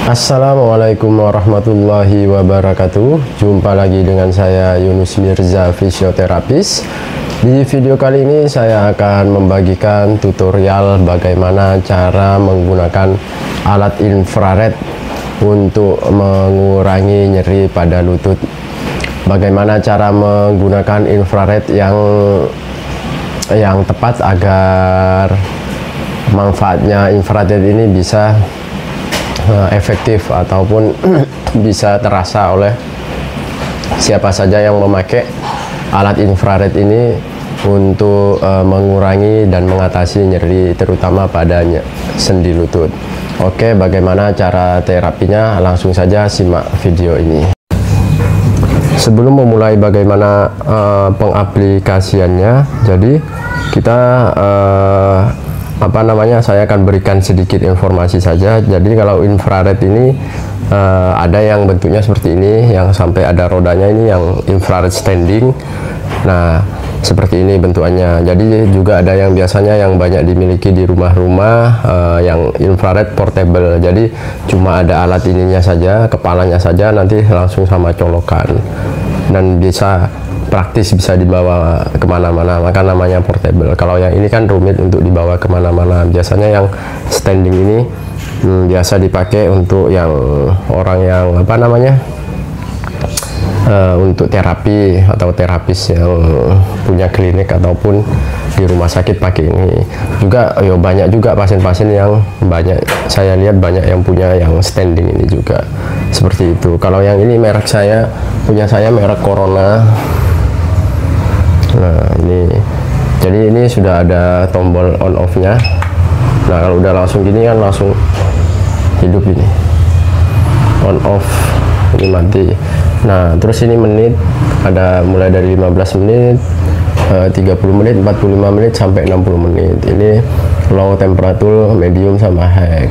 Assalamualaikum warahmatullahi wabarakatuh. Jumpa lagi dengan saya Yunus Mirza, fisioterapis. Di video kali ini saya akan membagikan tutorial bagaimana cara menggunakan alat infrared untuk mengurangi nyeri pada lutut. Bagaimana cara menggunakan infrared yang tepat agar manfaatnya infrared ini bisa efektif ataupun bisa terasa oleh siapa saja yang memakai alat infrared ini untuk mengurangi dan mengatasi nyeri terutama pada sendi lutut. Oke, bagaimana cara terapinya? Langsung saja simak video ini. Sebelum memulai bagaimana pengaplikasiannya, jadi kita saya akan berikan sedikit informasi saja. Jadi kalau infrared ini ada yang bentuknya seperti ini, yang sampai ada rodanya, ini yang infrared standing. Nah, seperti ini bentukannya. Jadi juga ada yang biasanya yang banyak dimiliki di rumah-rumah, yang infrared portable. Jadi cuma ada alat ininya saja, kepalanya saja, nanti langsung sama colokan, dan bisa praktis, bisa dibawa kemana-mana, maka namanya portable. Kalau yang ini kan rumit untuk dibawa kemana-mana. Biasanya yang standing ini biasa dipakai untuk yang orang yang untuk terapi atau terapis yang punya klinik ataupun di rumah sakit pakai ini. Juga banyak juga pasien-pasien yang saya lihat banyak yang punya yang standing ini juga seperti itu. Kalau yang ini merek punya saya merek Corona. Nah, ini jadi ini sudah ada tombol on off nya. Nah, kalau udah langsung gini kan langsung hidup ini, on off, ini mati. Nah, terus ini menit ada mulai dari 15 menit, 30 menit, 45 menit sampai 60 menit. Ini low temperatur, medium sama high.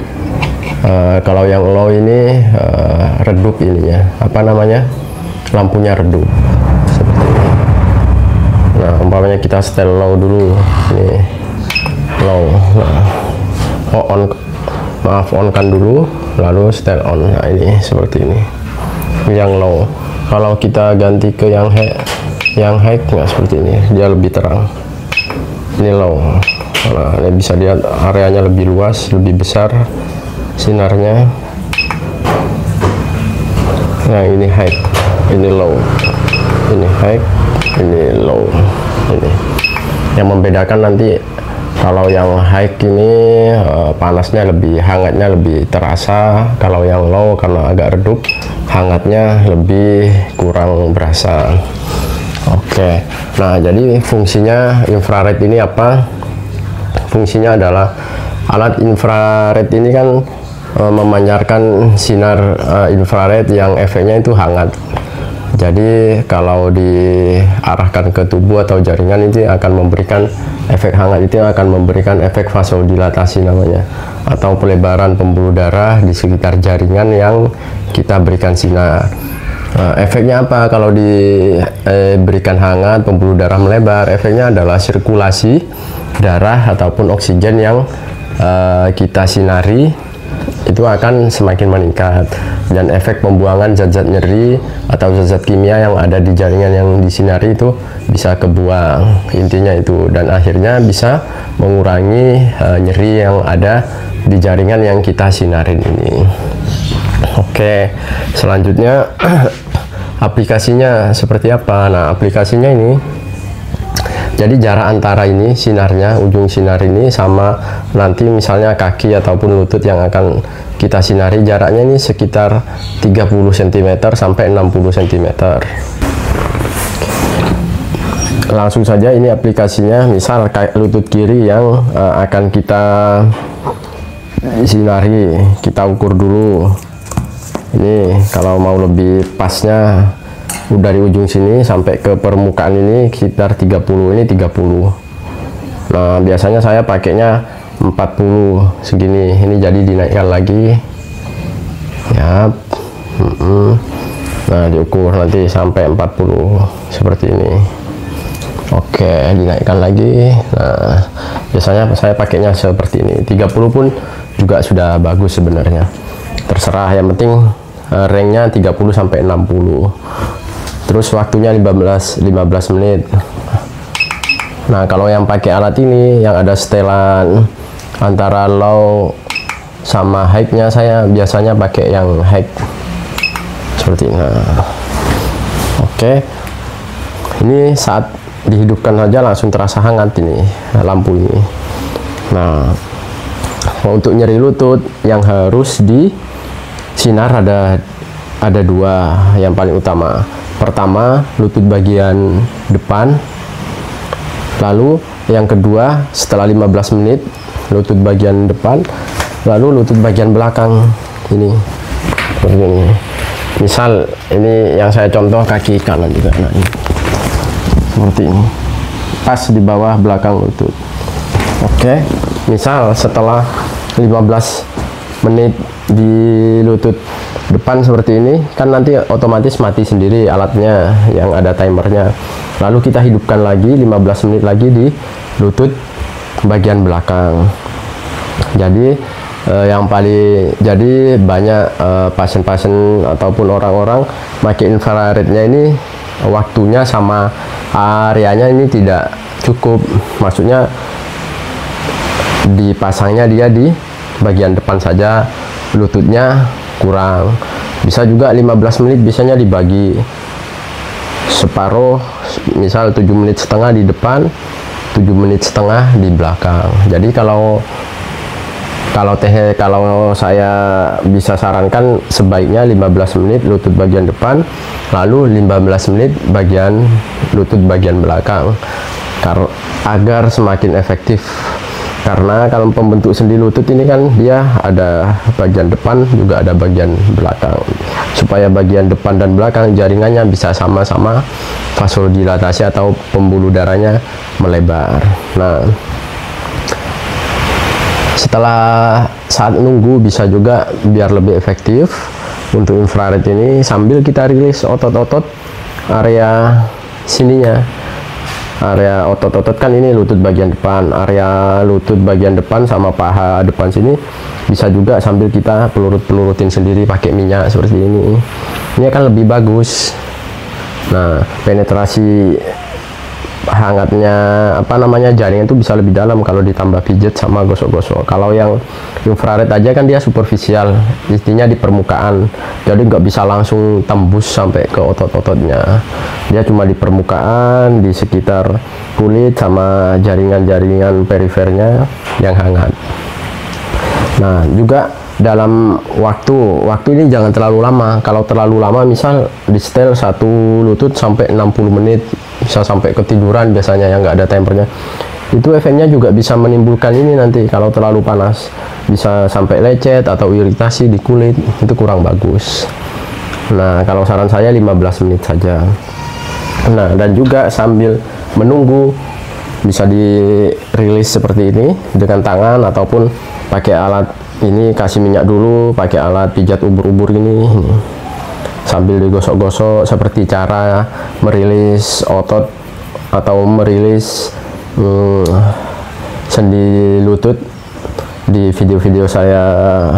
Kalau yang low ini redup ininya, lampunya redup seperti ini. Nah, umpamanya kita setel low dulu, ini low. Nah, on kan dulu, lalu setel on. Nah, ini seperti ini, yang low. Kalau kita ganti ke yang high, nah seperti ini, dia lebih terang. Ini low. Nah, ini bisa lihat areanya lebih luas, lebih besar sinarnya. Nah, ini high, ini low, ini high, ini low. Ini yang membedakan nanti kalau yang high ini panasnya hangatnya lebih terasa. Kalau yang low karena agak redup, hangatnya lebih kurang berasa. Oke, nah jadi fungsinya infrared ini apa? Fungsinya adalah alat infrared ini kan memancarkan sinar infrared yang efeknya itu hangat. Jadi kalau diarahkan ke tubuh atau jaringan, itu akan memberikan efek hangat, itu akan memberikan efek vasodilatasi namanya, atau pelebaran pembuluh darah di sekitar jaringan yang kita berikan sinar. Efeknya apa kalau diberikan hangat, pembuluh darah melebar? Efeknya adalah sirkulasi darah ataupun oksigen yang kita sinari itu akan semakin meningkat, dan efek pembuangan zat-zat nyeri atau zat-zat kimia yang ada di jaringan yang disinari itu bisa kebuang, intinya itu, dan akhirnya bisa mengurangi nyeri yang ada di jaringan yang kita sinarin ini. Oke, selanjutnya aplikasinya seperti apa? Nah, aplikasinya ini, jadi jarak antara ini sinarnya, ujung sinar ini sama nanti misalnya kaki ataupun lutut yang akan kita sinari, jaraknya ini sekitar 30 cm sampai 60 cm. Langsung saja ini aplikasinya, misal kayak lutut kiri yang akan kita sinari, kita ukur dulu. Ini kalau mau lebih pasnya, dari ujung sini sampai ke permukaan ini sekitar 30, ini 30. Nah, biasanya saya pakainya 40 segini, ini jadi dinaikkan lagi ya. Nah, diukur nanti sampai 40 seperti ini. Oke, dinaikkan lagi. Nah, biasanya saya pakainya seperti ini. 30 pun juga sudah bagus sebenarnya. terserah, yang penting ranknya 30 sampai 60. Terus waktunya 15 menit. Nah, kalau yang pakai alat ini yang ada setelan antara low sama high-nya, saya biasanya pakai yang high seperti ini. Nah, oke. Ini saat dihidupkan saja langsung terasa hangat ini lampu ini. Nah, untuk nyeri lutut yang harus di sinar ada dua yang paling utama. Pertama, lutut bagian depan. Lalu yang kedua, setelah 15 menit lutut bagian depan, lalu lutut bagian belakang ini. Seperti ini. Misal ini yang saya contoh kaki kanan juga. Nah, ini. Seperti ini. Pas di bawah belakang lutut. Oke. Misal setelah 15 menit di lutut depan seperti ini, kan nanti otomatis mati sendiri alatnya yang ada timernya. Lalu kita hidupkan lagi 15 menit lagi di lutut bagian belakang. Jadi banyak pasien-pasien ataupun orang-orang pakai infrarednya ini waktunya sama areanya ini tidak cukup. Maksudnya dipasangnya dia di bagian depan saja, lututnya kurang. Bisa juga 15 menit biasanya dibagi separuh, misal 7 menit setengah di depan, 7 menit setengah di belakang. Jadi kalau saya bisa sarankan sebaiknya 15 menit lutut bagian depan, lalu 15 menit bagian lutut bagian belakang agar semakin efektif. Karena kalau pembentuk sendi lutut ini kan dia ada bagian depan juga ada bagian belakang, supaya bagian depan dan belakang jaringannya bisa sama-sama vasodilatasi atau pembuluh darahnya melebar. Nah, setelah saat nunggu bisa juga biar lebih efektif untuk infrared ini, sambil kita rilis otot-otot area sininya. Area otot-otot kan ini lutut bagian depan, area lutut bagian depan sama paha depan sini bisa juga sambil kita pelurutin sendiri pakai minyak seperti ini. Ini akan lebih bagus. Nah, penetrasi hangatnya jaringan itu bisa lebih dalam kalau ditambah pijet sama gosok-gosok. Kalau yang infrared aja kan dia superficial, intinya di permukaan, jadi nggak bisa langsung tembus sampai ke otot-ototnya. Dia cuma di permukaan, di sekitar kulit sama jaringan-jaringan perifernya yang hangat. Nah, juga dalam waktu ini jangan terlalu lama. Kalau terlalu lama, misal di setel satu lutut sampai 60 menit, bisa sampai ketiduran biasanya yang nggak ada timernya. Itu efeknya juga bisa menimbulkan ini nanti kalau terlalu panas, bisa sampai lecet atau iritasi di kulit, itu kurang bagus. Nah, kalau saran saya 15 menit saja. Nah, dan juga sambil menunggu bisa dirilis seperti ini dengan tangan ataupun pakai alat ini, kasih minyak dulu pakai alat pijat ubur-ubur ini. Sambil digosok-gosok seperti cara merilis otot atau merilis sendi lutut di video-video saya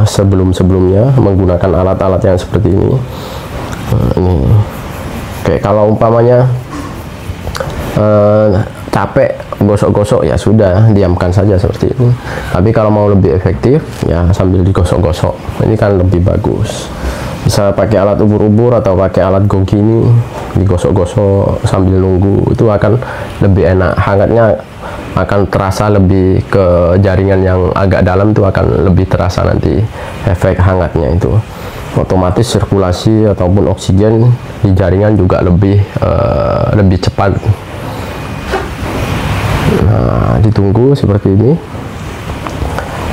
sebelumnya menggunakan alat-alat yang seperti ini. Ini kayak kalau umpamanya capek gosok-gosok ya sudah, diamkan saja seperti ini. Tapi kalau mau lebih efektif ya sambil digosok-gosok, ini kan lebih bagus. Bisa pakai alat ubur-ubur atau pakai alat gogi ini, digosok-gosok sambil nunggu, itu akan lebih enak. Hangatnya akan terasa lebih ke jaringan yang agak dalam, itu akan lebih terasa nanti efek hangatnya itu. Otomatis sirkulasi ataupun oksigen di jaringan juga lebih cepat. Nah, ditunggu seperti ini.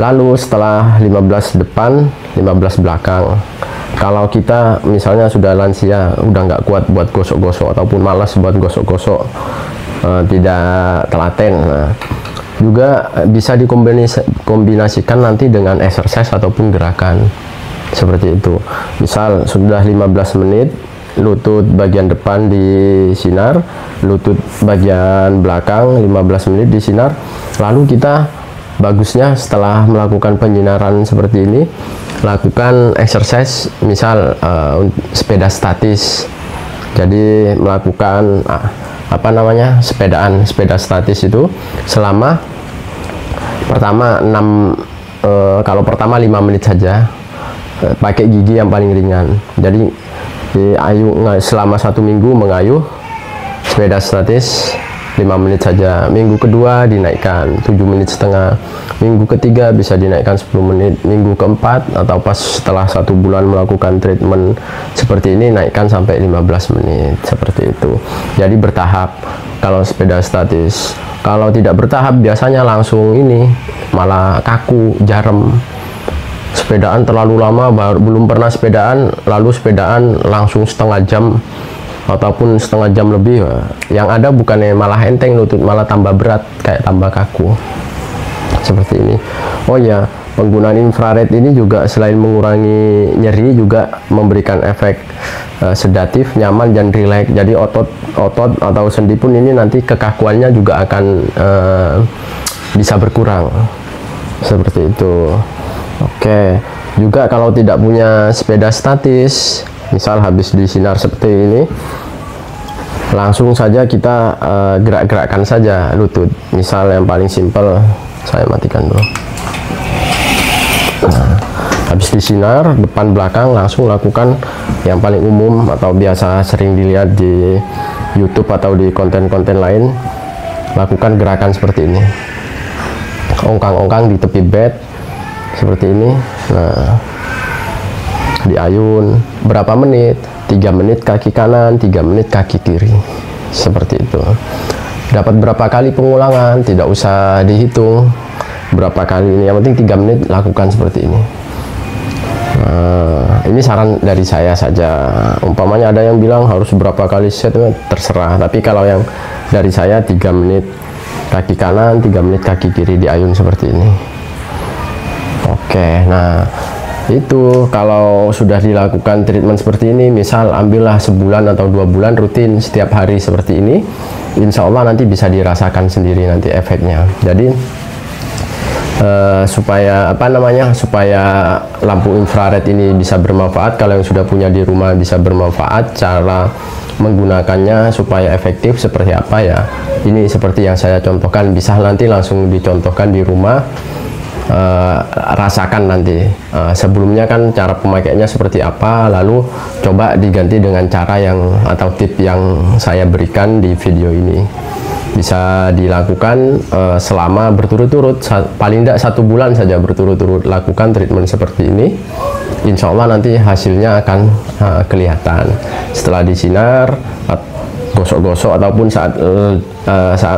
Lalu setelah 15 depan, 15 belakang. Kalau kita misalnya sudah lansia, udah nggak kuat buat gosok-gosok ataupun malas buat gosok-gosok, tidak telaten, nah, juga bisa dikombinasikan nanti dengan exercise ataupun gerakan seperti itu. Misal sudah 15 menit lutut bagian depan disinar, lutut bagian belakang 15 menit disinar, lalu kita bagusnya setelah melakukan penyinaran seperti ini, lakukan exercise, misal sepeda statis. Jadi melakukan sepeda statis itu selama pertama 5 menit saja, pakai gigi yang paling ringan. Jadi selama 1 minggu mengayuh sepeda statis 5 menit saja. Minggu kedua dinaikkan 7,5 menit, minggu ketiga bisa dinaikkan 10 menit, minggu keempat atau pas setelah 1 bulan melakukan treatment seperti ini, naikkan sampai 15 menit seperti itu. Jadi bertahap kalau sepeda statis. Kalau tidak bertahap biasanya langsung ini malah kaku, jarem. Sepedaan terlalu lama, belum pernah sepedaan, lalu sepedaan langsung setengah jam ataupun setengah jam lebih, yang ada bukannya malah enteng lutut, malah tambah berat, kayak tambah kaku seperti ini. Oh ya, penggunaan infrared ini juga selain mengurangi nyeri, juga memberikan efek sedatif, nyaman dan rileks. Jadi otot atau sendi pun ini nanti kekakuannya juga akan bisa berkurang seperti itu. Oke, juga kalau tidak punya sepeda statis, misal habis disinar seperti ini, langsung saja kita gerak-gerakkan saja lutut. Misal yang paling simpel, saya matikan dulu. Nah, habis disinar depan belakang, langsung lakukan yang paling umum atau biasa sering dilihat di YouTube atau di konten-konten lain, lakukan gerakan seperti ini, ongkang-ongkang di tepi bed seperti ini. Nah, diayun berapa menit, 3 menit kaki kanan, 3 menit kaki kiri, seperti itu. Dapat berapa kali pengulangan tidak usah dihitung berapa kali, ini yang penting 3 menit lakukan seperti ini. Nah, ini saran dari saya saja. Umpamanya ada yang bilang harus berapa kali set, terserah, tapi kalau yang dari saya 3 menit kaki kanan, 3 menit kaki kiri, diayun seperti ini. Oke, nah itu kalau sudah dilakukan treatment seperti ini, misal ambillah sebulan atau 2 bulan rutin setiap hari seperti ini, insya Allah nanti bisa dirasakan sendiri nanti efeknya. Jadi supaya supaya lampu infrared ini bisa bermanfaat, kalau yang sudah punya di rumah bisa bermanfaat, cara menggunakannya supaya efektif seperti apa ya, ini seperti yang saya contohkan, bisa nanti langsung dicontohkan di rumah. Rasakan nanti sebelumnya kan cara pemakaiannya seperti apa, lalu coba diganti dengan cara yang atau tip yang saya berikan di video ini. Bisa dilakukan selama berturut-turut, paling tidak 1 bulan saja berturut-turut lakukan treatment seperti ini. Insya Allah nanti hasilnya akan kelihatan setelah disinar, gosok-gosok ataupun saat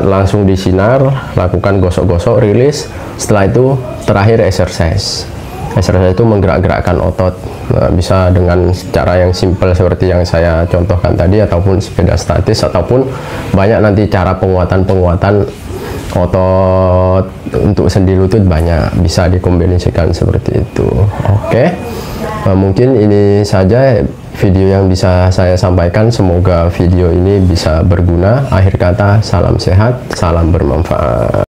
langsung disinar, lakukan gosok-gosok, rilis. Setelah itu terakhir exercise itu menggerak-gerakkan otot. Nah, bisa dengan cara yang simpel seperti yang saya contohkan tadi, ataupun sepeda statis, ataupun banyak nanti cara penguatan otot untuk sendi lutut, banyak bisa dikombinasikan seperti itu. Oke, mungkin ini saja video yang bisa saya sampaikan. Semoga video ini bisa berguna. Akhir kata, salam sehat, salam bermanfaat.